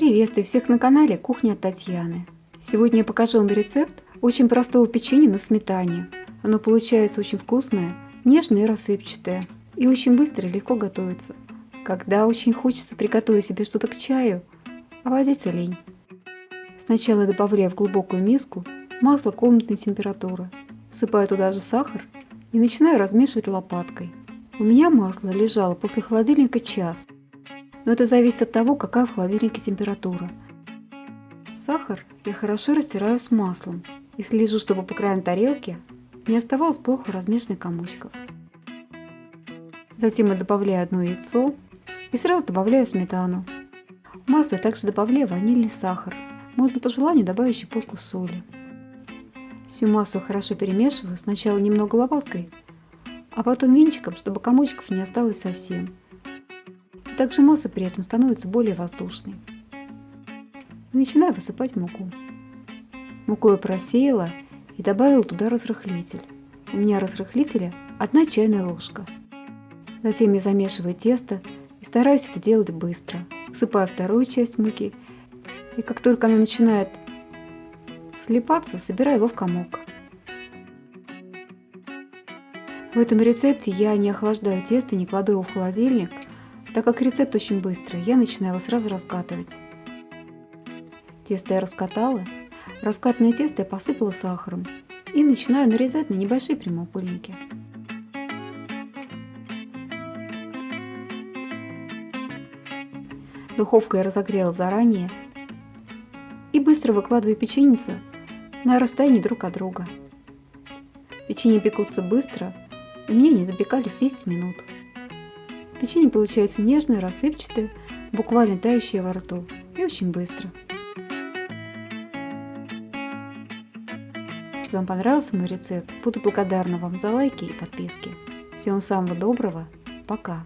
Приветствую всех на канале Кухня от Татьяны. Сегодня я покажу вам рецепт очень простого печенья на сметане. Оно получается очень вкусное, нежное и рассыпчатое. И очень быстро и легко готовится. Когда очень хочется приготовить себе что-то к чаю, а возиться лень. Сначала я добавляю в глубокую миску масло комнатной температуры. Всыпаю туда же сахар и начинаю размешивать лопаткой. У меня масло лежало после холодильника час. Но это зависит от того, какая в холодильнике температура. Сахар я хорошо растираю с маслом и слежу, чтобы по краям тарелки не оставалось плохо размешанных комочков. Затем я добавляю одно яйцо и сразу добавляю сметану. В массу я также добавляю ванильный сахар. Можно по желанию добавить щепотку соли. Всю массу хорошо перемешиваю, сначала немного лопаткой, а потом венчиком, чтобы комочков не осталось совсем. Также масса при этом становится более воздушной. И начинаю высыпать муку. Муку я просеяла и добавила туда разрыхлитель. У меня разрыхлителя 1 чайная ложка. Затем я замешиваю тесто и стараюсь это делать быстро. Всыпаю вторую часть муки, и как только оно начинает слипаться, собираю его в комок. В этом рецепте я не охлаждаю тесто, не кладу его в холодильник, так как рецепт очень быстрый, я начинаю его сразу раскатывать. Тесто я раскатала, раскатанное тесто я посыпала сахаром и начинаю нарезать на небольшие прямоугольники. Духовку я разогрела заранее и быстро выкладываю печенье на расстоянии друг от друга. Печенье пекутся быстро, у меня не запекались 10 минут. Печенье получается нежное, рассыпчатое, буквально тающее во рту и очень быстро. Если вам понравился мой рецепт, буду благодарна вам за лайки и подписки. Всего самого доброго, пока!